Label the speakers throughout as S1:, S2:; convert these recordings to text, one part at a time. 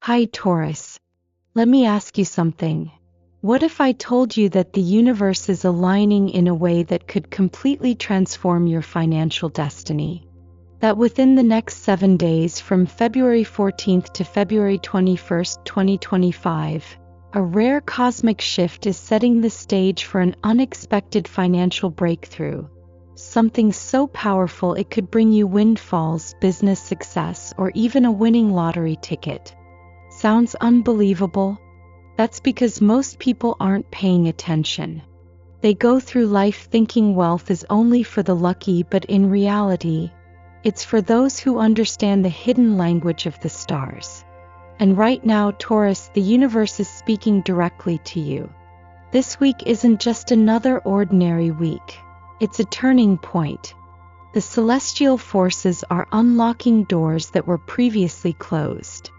S1: Hi Taurus. Let me ask you something. What if I told you that the universe is aligning in a way that could completely transform your financial destiny? That within the next 7 days from February 14th to February 21st, 2025, a rare cosmic shift is setting the stage for an unexpected financial breakthrough. Something so powerful it could bring you windfalls, business success, or even a winning lottery ticket. Sounds unbelievable? That's because most people aren't paying attention. They go through life thinking wealth is only for the lucky, but in reality, it's for those who understand the hidden language of the stars. And right now, Taurus, the universe is speaking directly to you. This week isn't just another ordinary week. It's a turning point. The celestial forces are unlocking doors that were previously closed.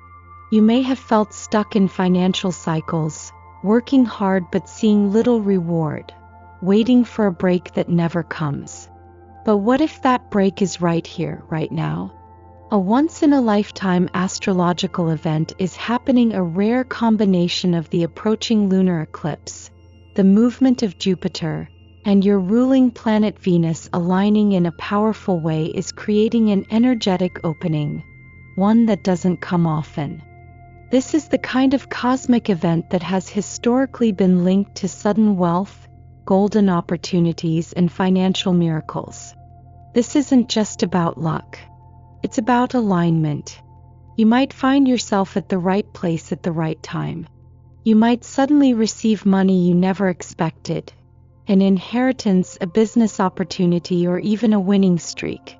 S1: You may have felt stuck in financial cycles, working hard but seeing little reward, waiting for a break that never comes. But what if that break is right here, right now? A once-in-a-lifetime astrological event is happening, a rare combination of the approaching lunar eclipse, the movement of Jupiter, and your ruling planet Venus aligning in a powerful way is creating an energetic opening, one that doesn't come often. This is the kind of cosmic event that has historically been linked to sudden wealth, golden opportunities, and financial miracles. This isn't just about luck. It's about alignment. You might find yourself at the right place at the right time. You might suddenly receive money you never expected, an inheritance, a business opportunity, or even a winning streak.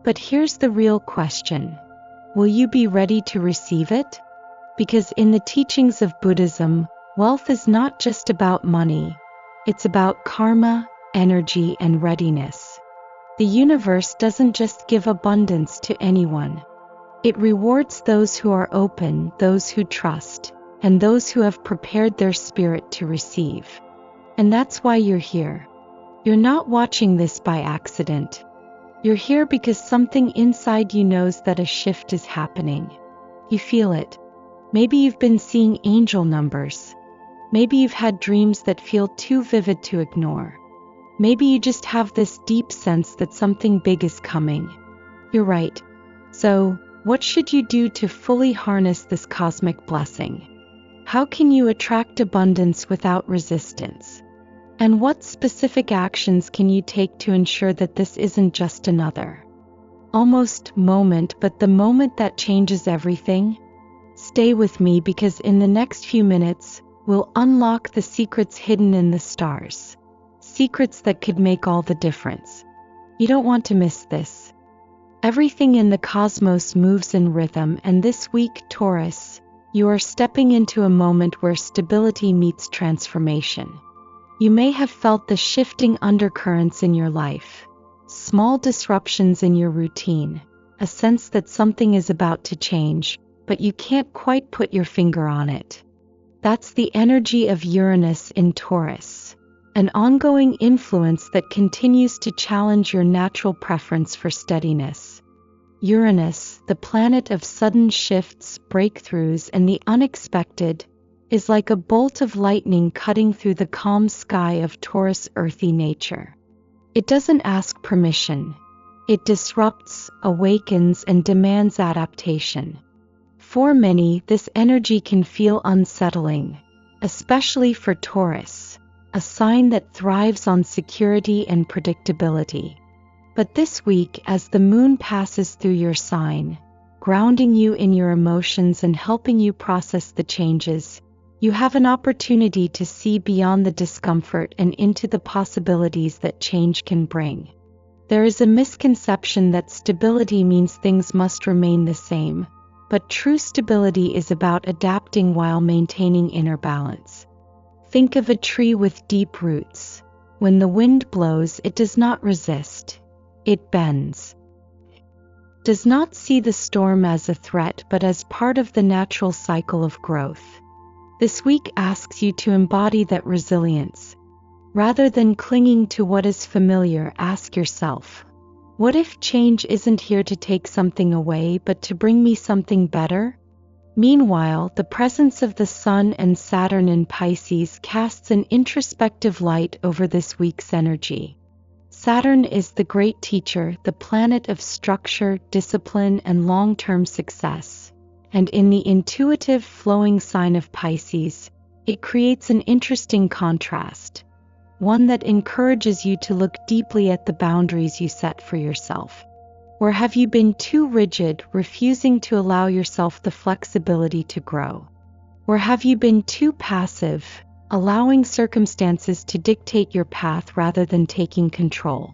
S1: But here's the real question. Will you be ready to receive it? Because in the teachings of Buddhism, wealth is not just about money. It's about karma, energy, and readiness. The universe doesn't just give abundance to anyone. It rewards those who are open, those who trust, and those who have prepared their spirit to receive. And that's why you're here. You're not watching this by accident. You're here because something inside you knows that a shift is happening. You feel it. Maybe you've been seeing angel numbers. Maybe you've had dreams that feel too vivid to ignore. Maybe you just have this deep sense that something big is coming. You're right. So, what should you do to fully harness this cosmic blessing? How can you attract abundance without resistance? And what specific actions can you take to ensure that this isn't just another almost moment, but the moment that changes everything? Stay with me, because in the next few minutes, we'll unlock the secrets hidden in the stars. Secrets that could make all the difference. You don't want to miss this. Everything in the cosmos moves in rhythm, and this week, Taurus, you are stepping into a moment where stability meets transformation. You may have felt the shifting undercurrents in your life, small disruptions in your routine, a sense that something is about to change, but you can't quite put your finger on it. That's the energy of Uranus in Taurus, an ongoing influence that continues to challenge your natural preference for steadiness. Uranus, the planet of sudden shifts, breakthroughs, and the unexpected, is like a bolt of lightning cutting through the calm sky of Taurus' earthy nature. It doesn't ask permission. It disrupts, awakens, and demands adaptation. For many, this energy can feel unsettling, especially for Taurus, a sign that thrives on security and predictability. But this week, as the moon passes through your sign, grounding you in your emotions and helping you process the changes, you have an opportunity to see beyond the discomfort and into the possibilities that change can bring. There is a misconception that stability means things must remain the same, but true stability is about adapting while maintaining inner balance. Think of a tree with deep roots. When the wind blows, it does not resist. It bends. Does not see the storm as a threat, but as part of the natural cycle of growth. This week asks you to embody that resilience. Rather than clinging to what is familiar, ask yourself, what if change isn't here to take something away, but to bring me something better? Meanwhile, the presence of the Sun and Saturn in Pisces casts an introspective light over this week's energy. Saturn is the great teacher, the planet of structure, discipline, and long-term success. And in the intuitive, flowing sign of Pisces, it creates an interesting contrast, one that encourages you to look deeply at the boundaries you set for yourself. Or have you been too rigid, refusing to allow yourself the flexibility to grow? Or have you been too passive, allowing circumstances to dictate your path rather than taking control?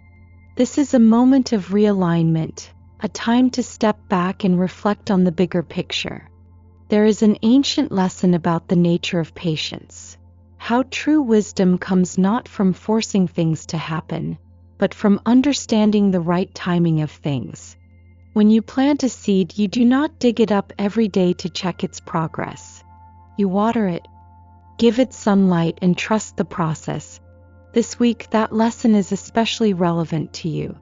S1: This is a moment of realignment, a time to step back and reflect on the bigger picture. There is an ancient lesson about the nature of patience, how true wisdom comes not from forcing things to happen, but from understanding the right timing of things. When you plant a seed, you do not dig it up every day to check its progress. You water it, give it sunlight, and trust the process. This week, that lesson is especially relevant to you.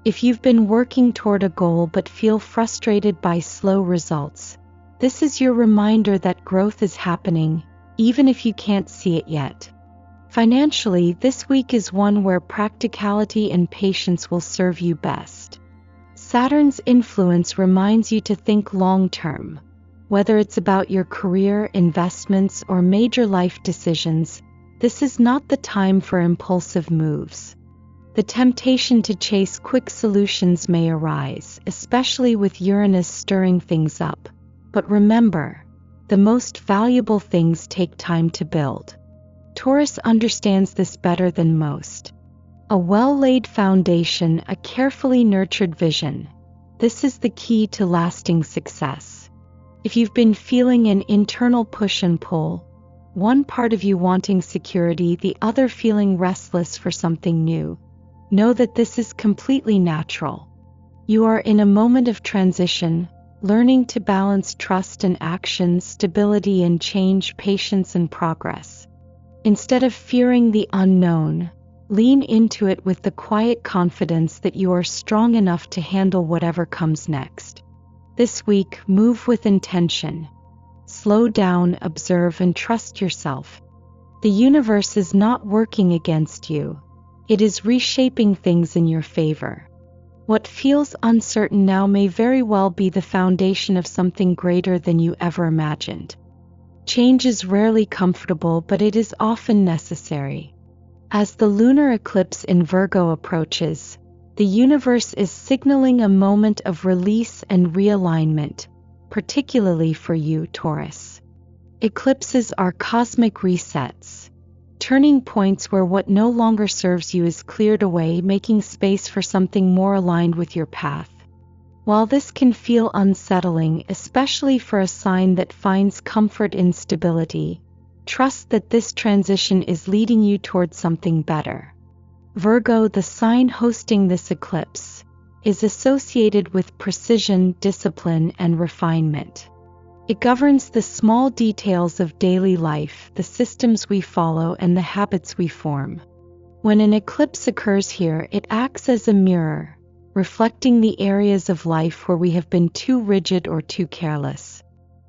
S1: If you've been working toward a goal but feel frustrated by slow results, this is your reminder that growth is happening, even if you can't see it yet. Financially, this week is one where practicality and patience will serve you best. Saturn's influence reminds you to think long-term. Whether it's about your career, investments, or major life decisions, this is not the time for impulsive moves. The temptation to chase quick solutions may arise, especially with Uranus stirring things up. But remember, the most valuable things take time to build. Taurus understands this better than most. A well-laid foundation, a carefully nurtured vision. This is the key to lasting success. If you've been feeling an internal push and pull, one part of you wanting security, the other feeling restless for something new, know that this is completely natural. You are in a moment of transition, learning to balance trust and action, stability and change, patience and progress. Instead of fearing the unknown, lean into it with the quiet confidence that you are strong enough to handle whatever comes next. This week, move with intention. Slow down, observe, and trust yourself. The universe is not working against you. It is reshaping things in your favor. What feels uncertain now may very well be the foundation of something greater than you ever imagined. Change is rarely comfortable, but it is often necessary. As the lunar eclipse in Virgo approaches, the universe is signaling a moment of release and realignment, particularly for you, Taurus. Eclipses are cosmic resets, turning points where what no longer serves you is cleared away, making space for something more aligned with your path. While this can feel unsettling, especially for a sign that finds comfort in stability, trust that this transition is leading you towards something better. Virgo, the sign hosting this eclipse, is associated with precision, discipline, and refinement. It governs the small details of daily life, the systems we follow, and the habits we form. When an eclipse occurs here, it acts as a mirror, reflecting the areas of life where we have been too rigid or too careless.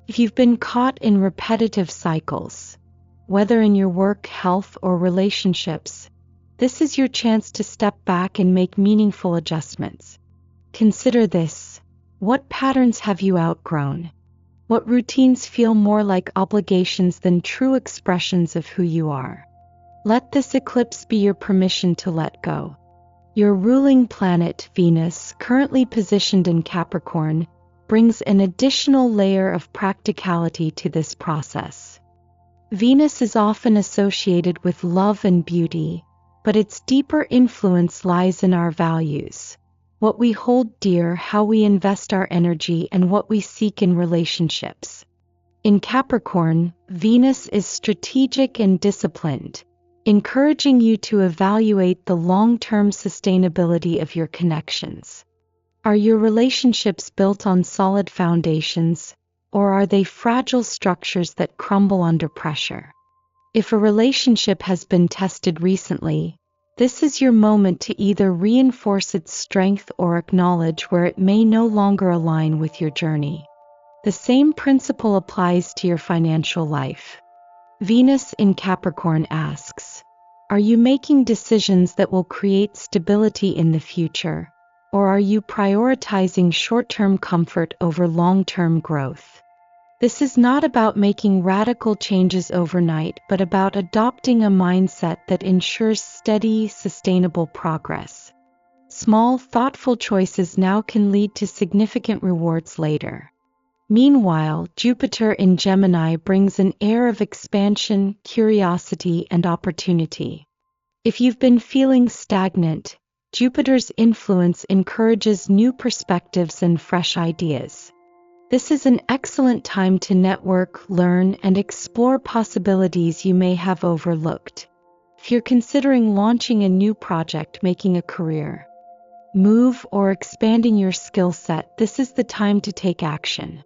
S1: If you've been caught in repetitive cycles, whether in your work, health, or relationships, this is your chance to step back and make meaningful adjustments. Consider this: what patterns have you outgrown? What routines feel more like obligations than true expressions of who you are? Let this eclipse be your permission to let go. Your ruling planet, Venus, currently positioned in Capricorn, brings an additional layer of practicality to this process. Venus is often associated with love and beauty, but its deeper influence lies in our values, what we hold dear, how we invest our energy, and what we seek in relationships. In Capricorn, Venus is strategic and disciplined, encouraging you to evaluate the long-term sustainability of your connections. Are your relationships built on solid foundations, or are they fragile structures that crumble under pressure? If a relationship has been tested recently, this is your moment to either reinforce its strength or acknowledge where it may no longer align with your journey. The same principle applies to your financial life. Venus in Capricorn asks, are you making decisions that will create stability in the future, or are you prioritizing short-term comfort over long-term growth? This is not about making radical changes overnight, but about adopting a mindset that ensures steady, sustainable progress. Small, thoughtful choices now can lead to significant rewards later. Meanwhile, Jupiter in Gemini brings an air of expansion, curiosity, and opportunity. If you've been feeling stagnant, Jupiter's influence encourages new perspectives and fresh ideas. This is an excellent time to network, learn, and explore possibilities you may have overlooked. If you're considering launching a new project, making a career move, or expanding your skill set, this is the time to take action.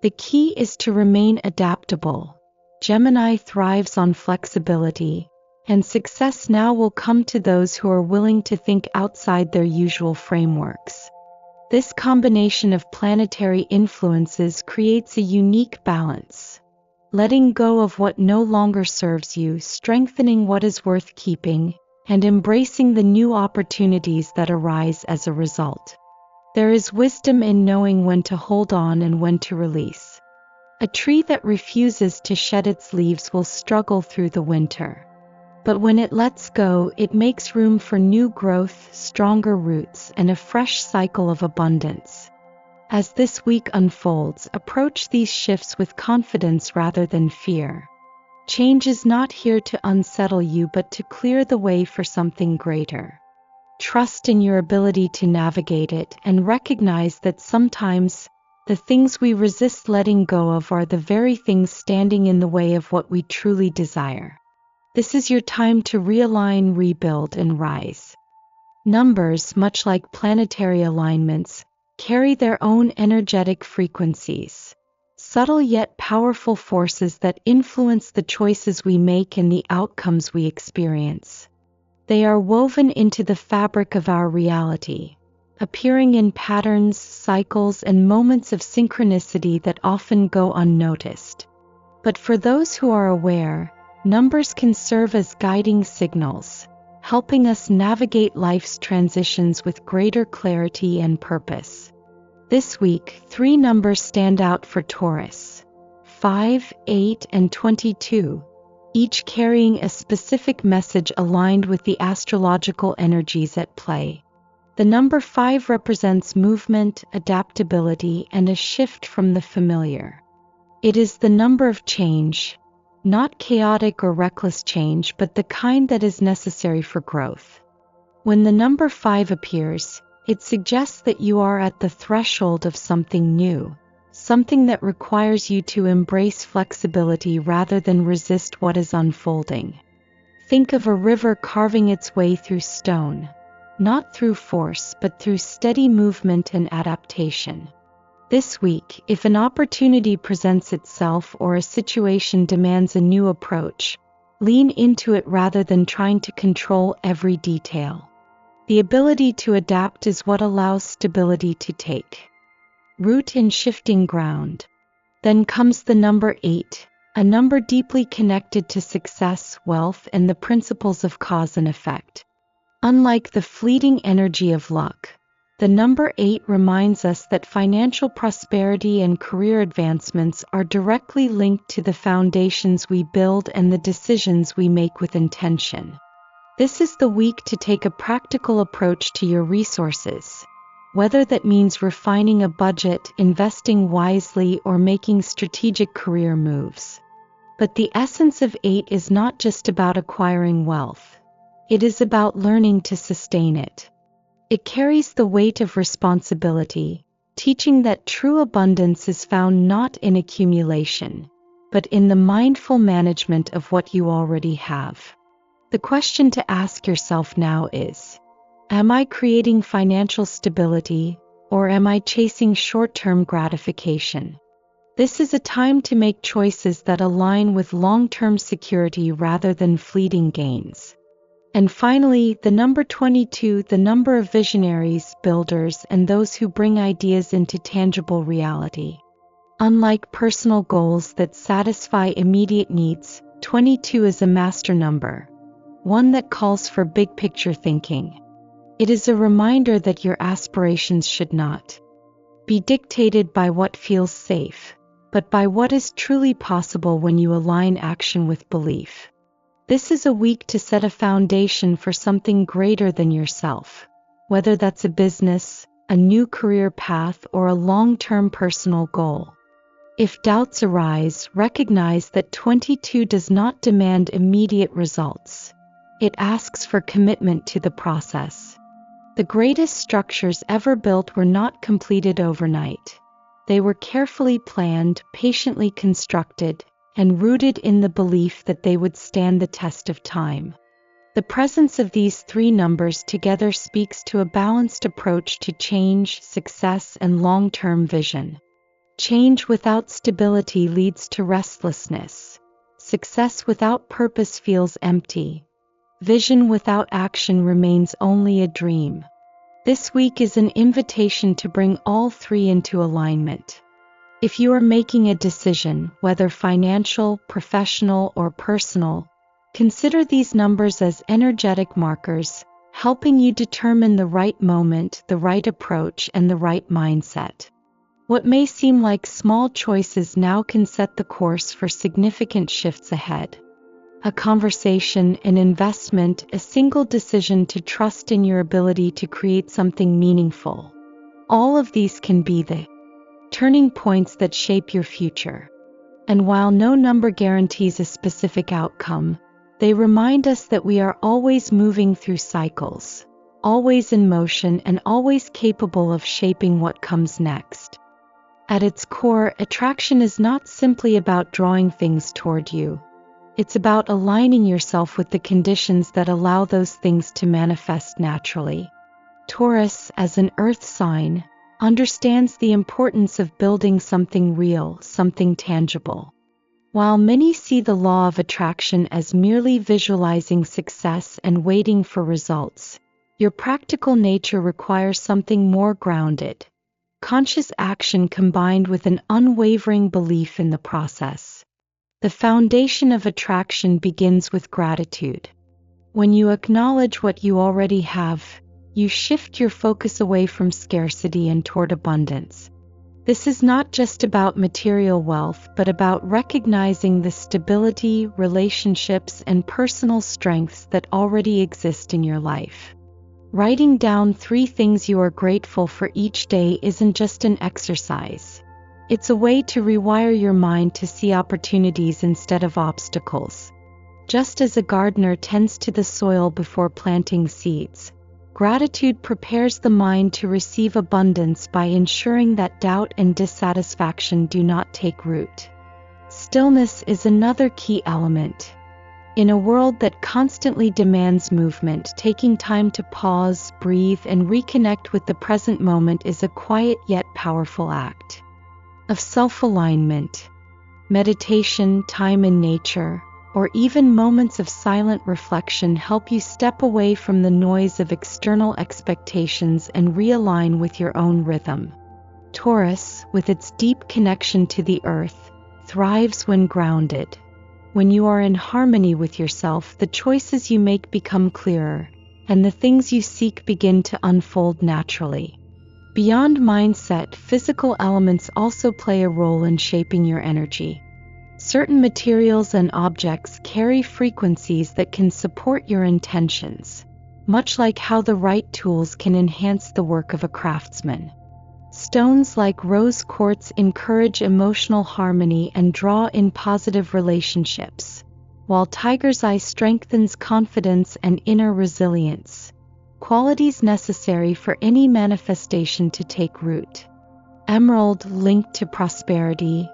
S1: The key is to remain adaptable. Gemini thrives on flexibility, and success now will come to those who are willing to think outside their usual frameworks. This combination of planetary influences creates a unique balance. Letting go of what no longer serves you, strengthening what is worth keeping, and embracing the new opportunities that arise as a result. There is wisdom in knowing when to hold on and when to release. A tree that refuses to shed its leaves will struggle through the winter. But when it lets go, it makes room for new growth, stronger roots, and a fresh cycle of abundance. As this week unfolds, approach these shifts with confidence rather than fear. Change is not here to unsettle you, but to clear the way for something greater. Trust in your ability to navigate it, and recognize that sometimes the things we resist letting go of are the very things standing in the way of what we truly desire. This is your time to realign, rebuild, and rise. Numbers, much like planetary alignments, carry their own energetic frequencies. Subtle yet powerful forces that influence the choices we make and the outcomes we experience. They are woven into the fabric of our reality, appearing in patterns, cycles, and moments of synchronicity that often go unnoticed. But for those who are aware, numbers can serve as guiding signals, helping us navigate life's transitions with greater clarity and purpose. This week, 3 numbers stand out for Taurus: 5, 8, and 22, each carrying a specific message aligned with the astrological energies at play. The number 5 represents movement, adaptability, and a shift from the familiar. It is the number of change, not chaotic or reckless change, but the kind that is necessary for growth. When the number 5 appears, it suggests that you are at the threshold of something new, something that requires you to embrace flexibility rather than resist what is unfolding. Think of a river carving its way through stone, not through force, but through steady movement and adaptation. This week, if an opportunity presents itself or a situation demands a new approach, lean into it rather than trying to control every detail. The ability to adapt is what allows stability to take root in shifting ground. Then comes the number 8, a number deeply connected to success, wealth, and the principles of cause and effect. Unlike the fleeting energy of luck, the number 8 reminds us that financial prosperity and career advancements are directly linked to the foundations we build and the decisions we make with intention. This is the week to take a practical approach to your resources, whether that means refining a budget, investing wisely, or making strategic career moves. But the essence of 8 is not just about acquiring wealth. It is about learning to sustain it. It carries the weight of responsibility, teaching that true abundance is found not in accumulation, but in the mindful management of what you already have. The question to ask yourself now is, am I creating financial stability, or am I chasing short-term gratification? This is a time to make choices that align with long-term security rather than fleeting gains. And finally, the number 22, the number of visionaries, builders, and those who bring ideas into tangible reality. Unlike personal goals that satisfy immediate needs, 22 is a master number, one that calls for big picture thinking. It is a reminder that your aspirations should not be dictated by what feels safe, but by what is truly possible when you align action with belief. This is a week to set a foundation for something greater than yourself, whether that's a business, a new career path, or a long-term personal goal. If doubts arise, recognize that 22 does not demand immediate results. It asks for commitment to the process. The greatest structures ever built were not completed overnight. They were carefully planned, patiently constructed, and rooted in the belief that they would stand the test of time. The presence of these three numbers together speaks to a balanced approach to change, success, and long-term vision. Change without stability leads to restlessness. Success without purpose feels empty. Vision without action remains only a dream. This week is an invitation to bring all three into alignment. If you are making a decision, whether financial, professional, or personal, consider these numbers as energetic markers, helping you determine the right moment, the right approach, and the right mindset. What may seem like small choices now can set the course for significant shifts ahead. A conversation, an investment, a single decision to trust in your ability to create something meaningful. All of these can be the turning points that shape your future. And while no number guarantees a specific outcome, they remind us that we are always moving through cycles, always in motion, and always capable of shaping what comes next. At its core, attraction is not simply about drawing things toward you. It's about aligning yourself with the conditions that allow those things to manifest naturally. Taurus, as an earth sign, understands the importance of building something real, something tangible. While many see the law of attraction as merely visualizing success and waiting for results, your practical nature requires something more grounded. Conscious action combined with an unwavering belief in the process. The foundation of attraction begins with gratitude. When you acknowledge what you already have, you shift your focus away from scarcity and toward abundance. This is not just about material wealth, but about recognizing the stability, relationships, and personal strengths that already exist in your life. Writing down 3 things you are grateful for each day isn't just an exercise. It's a way to rewire your mind to see opportunities instead of obstacles. Just as a gardener tends to the soil before planting seeds, gratitude prepares the mind to receive abundance by ensuring that doubt and dissatisfaction do not take root. Stillness is another key element. In a world that constantly demands movement, taking time to pause, breathe, and reconnect with the present moment is a quiet yet powerful act of self-alignment. Meditation, time in nature, or even moments of silent reflection help you step away from the noise of external expectations and realign with your own rhythm. Taurus, with its deep connection to the earth, thrives when grounded. When you are in harmony with yourself, the choices you make become clearer, and the things you seek begin to unfold naturally. Beyond mindset, physical elements also play a role in shaping your energy. Certain materials and objects carry frequencies that can support your intentions, much like how the right tools can enhance the work of a craftsman. Stones like rose quartz encourage emotional harmony and draw in positive relationships, while tiger's eye strengthens confidence and inner resilience, qualities necessary for any manifestation to take root. Emerald, linked to prosperity,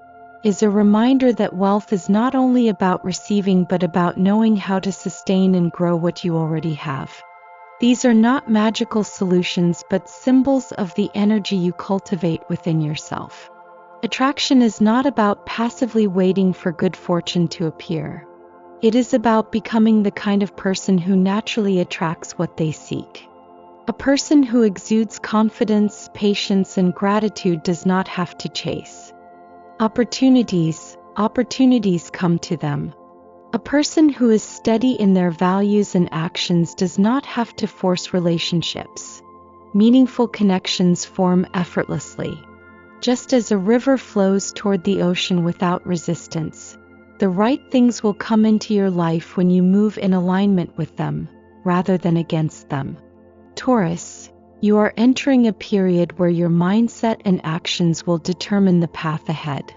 S1: is a reminder that wealth is not only about receiving but about knowing how to sustain and grow what you already have. These are not magical solutions but symbols of the energy you cultivate within yourself. Attraction is not about passively waiting for good fortune to appear. It is about becoming the kind of person who naturally attracts what they seek. A person who exudes confidence, patience, and gratitude does not have to chase. Opportunities come to them. A person who is steady in their values and actions does not have to force relationships. Meaningful connections form effortlessly. Just as a river flows toward the ocean without resistance, the right things will come into your life when you move in alignment with them, rather than against them. Taurus, you are entering a period where your mindset and actions will determine the path ahead.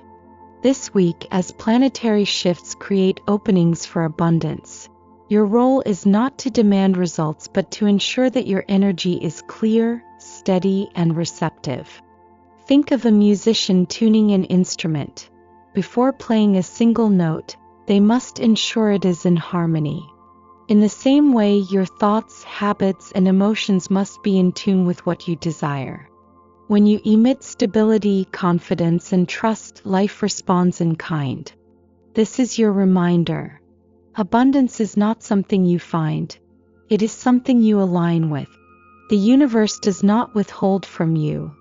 S1: This week, as planetary shifts create openings for abundance, your role is not to demand results but to ensure that your energy is clear, steady, and receptive. Think of a musician tuning an instrument. Before playing a single note, they must ensure it is in harmony. In the same way, your thoughts, habits, and emotions must be in tune with what you desire. When you emit stability, confidence, and trust, life responds in kind. This is your reminder. Abundance is not something you find. It is something you align with. The universe does not withhold from you.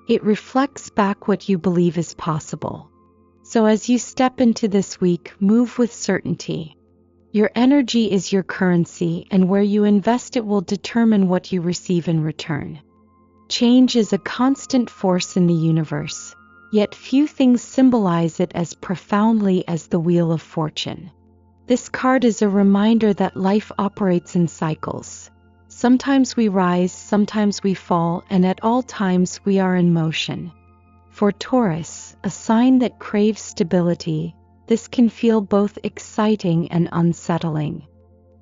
S1: It reflects back what you believe is possible. So as you step into this week, move with certainty. Your energy is your currency, and where you invest it will determine what you receive in return. Change is a constant force in the universe, yet few things symbolize it as profoundly as the Wheel of Fortune. This card is a reminder that life operates in cycles. Sometimes we rise, sometimes we fall, and at all times we are in motion. For Taurus, a sign that craves stability, this can feel both exciting and unsettling.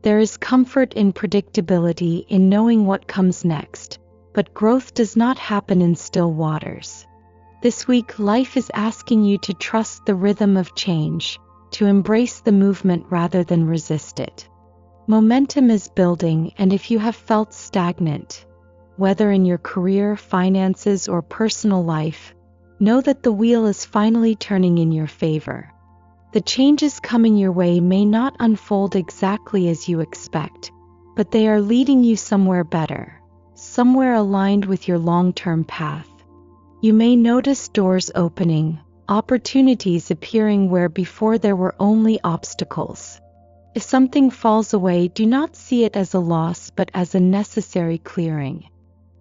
S1: There is comfort in predictability, in knowing what comes next, but growth does not happen in still waters. This week, life is asking you to trust the rhythm of change, to embrace the movement rather than resist it. Momentum is building, and if you have felt stagnant, whether in your career, finances, or personal life, know that the wheel is finally turning in your favor. The changes coming your way may not unfold exactly as you expect, but they are leading you somewhere better, somewhere aligned with your long-term path. You may notice doors opening, opportunities appearing where before there were only obstacles. If something falls away, do not see it as a loss but as a necessary clearing.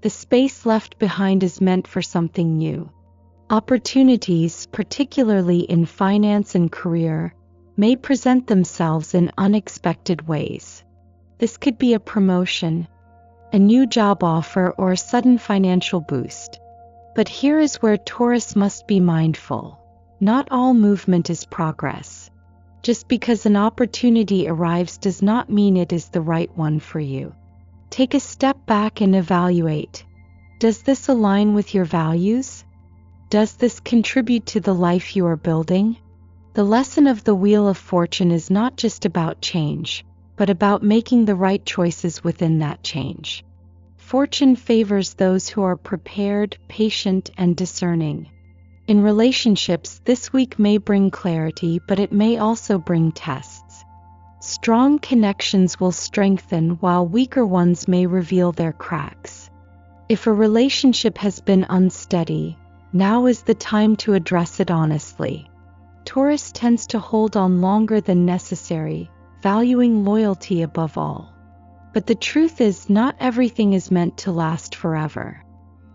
S1: The space left behind is meant for something new. Opportunities, particularly in finance and career, may present themselves in unexpected ways. This could be a promotion, a new job offer, or a sudden financial boost. But here is where Taurus must be mindful. Not all movement is progress. Just because an opportunity arrives does not mean it is the right one for you. Take a step back and evaluate. Does this align with your values? Does this contribute to the life you are building? The lesson of the Wheel of Fortune is not just about change, but about making the right choices within that change. Fortune favors those who are prepared, patient, and discerning. In relationships, this week may bring clarity, but it may also bring tests. Strong connections will strengthen, while weaker ones may reveal their cracks. If a relationship has been unsteady, now is the time to address it honestly. Taurus tends to hold on longer than necessary, valuing loyalty above all. But the truth is, not everything is meant to last forever.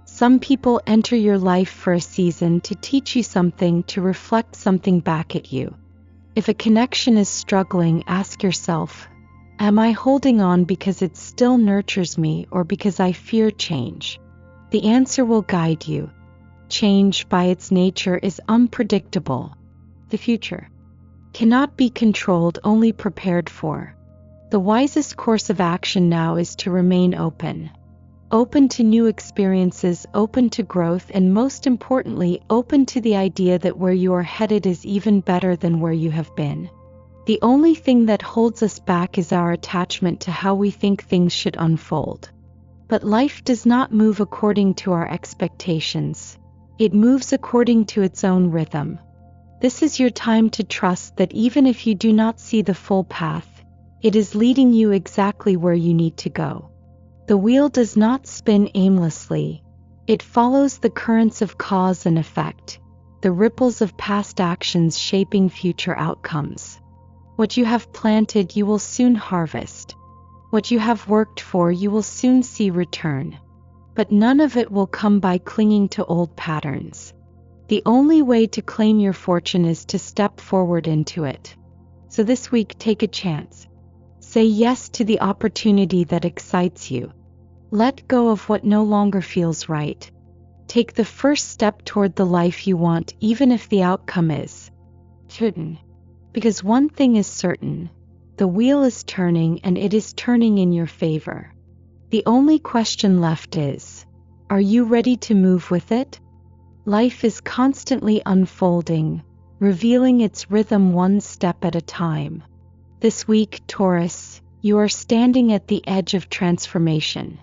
S1: Some people enter your life for a season to teach you something, to reflect something back at you. If a connection is struggling, ask yourself, am I holding on because it still nurtures me, or because I fear change? The answer will guide you. Change, by its nature, is unpredictable. The future cannot be controlled, only prepared for. The wisest course of action now is to remain open. Open to new experiences, open to growth, and most importantly, open to the idea that where you are headed is even better than where you have been. The only thing that holds us back is our attachment to how we think things should unfold. But life does not move according to our expectations. It moves according to its own rhythm. This is your time to trust that even if you do not see the full path, it is leading you exactly where you need to go. The wheel does not spin aimlessly. It follows the currents of cause and effect. the ripples of past actions shaping future outcomes. What you have planted, you will soon harvest. What you have worked for, you will soon see return. But none of it will come by clinging to old patterns. The only way to claim your fortune is to step forward into it. So this week, take a chance. Say yes to the opportunity that excites you. Let go of what no longer feels right. Take the first step toward the life you want, even if the outcome is certain. Because one thing is certain, the wheel is turning, and it is turning in your favor. The only question left is, are you ready to move with it? Life is constantly unfolding, revealing its rhythm one step at a time. This week, Taurus, you are standing at the edge of transformation.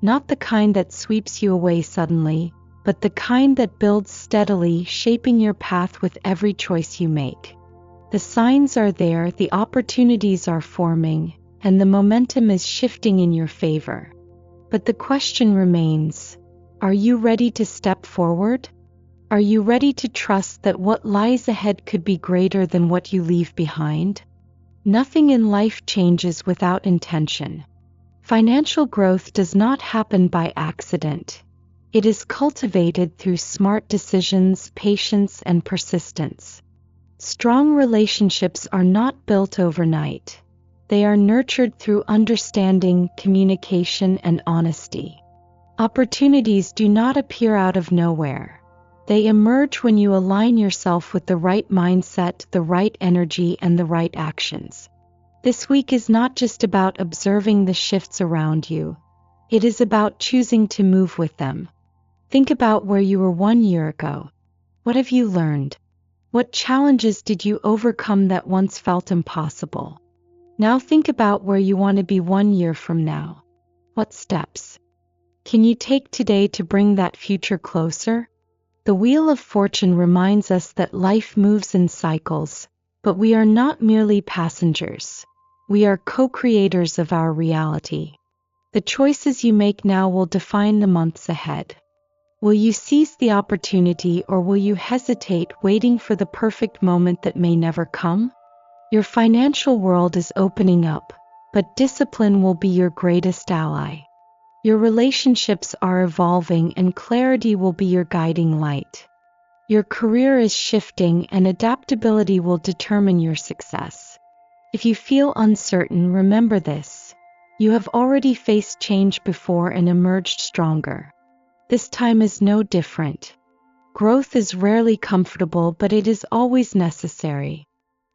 S1: Not the kind that sweeps you away suddenly, but the kind that builds steadily, shaping your path with every choice you make. The signs are there, the opportunities are forming, and the momentum is shifting in your favor. But the question remains, are you ready to step forward? Are you ready to trust that what lies ahead could be greater than what you leave behind? Nothing in life changes without intention. Financial growth does not happen by accident. It is cultivated through smart decisions, patience, and persistence. Strong relationships are not built overnight. They are nurtured through understanding, communication, and honesty. Opportunities do not appear out of nowhere. They emerge when you align yourself with the right mindset, the right energy, and the right actions. This week is not just about observing the shifts around you. It is about choosing to move with them. Think about where you were 1 year ago. What have you learned? What challenges did you overcome that once felt impossible? Now think about where you want to be 1 year from now. What steps can you take today to bring that future closer? The Wheel of Fortune reminds us that life moves in cycles, but we are not merely passengers. We are co-creators of our reality. The choices you make now will define the months ahead. Will you seize the opportunity, or will you hesitate, waiting for the perfect moment that may never come? Your financial world is opening up, but discipline will be your greatest ally. Your relationships are evolving, and clarity will be your guiding light. Your career is shifting, and adaptability will determine your success. If you feel uncertain, remember this: you have already faced change before and emerged stronger. This time is no different. Growth is rarely comfortable, but it is always necessary.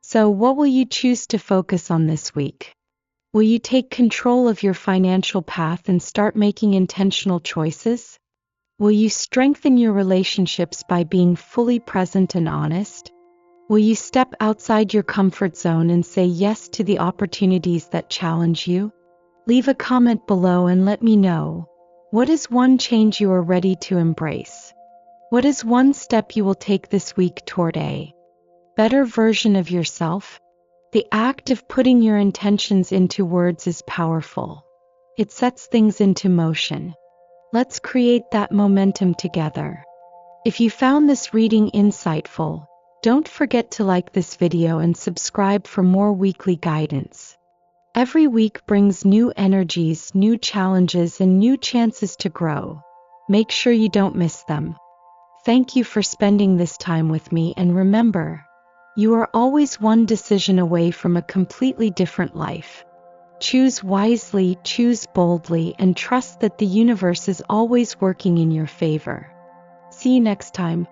S1: So, what will you choose to focus on this week? Will you take control of your financial path and start making intentional choices? Will you strengthen your relationships by being fully present and honest? Will you step outside your comfort zone and say yes to the opportunities that challenge you? Leave a comment below and let me know. What is one change you are ready to embrace? What is one step you will take this week toward a better version of yourself? The act of putting your intentions into words is powerful. It sets things into motion. Let's create that momentum together. If you found this reading insightful, don't forget to like this video and subscribe for more weekly guidance. Every week brings new energies, new challenges, and new chances to grow. Make sure you don't miss them. Thank you for spending this time with me, and remember, you are always one decision away from a completely different life. Choose wisely, choose boldly, and trust that the universe is always working in your favor. See you next time.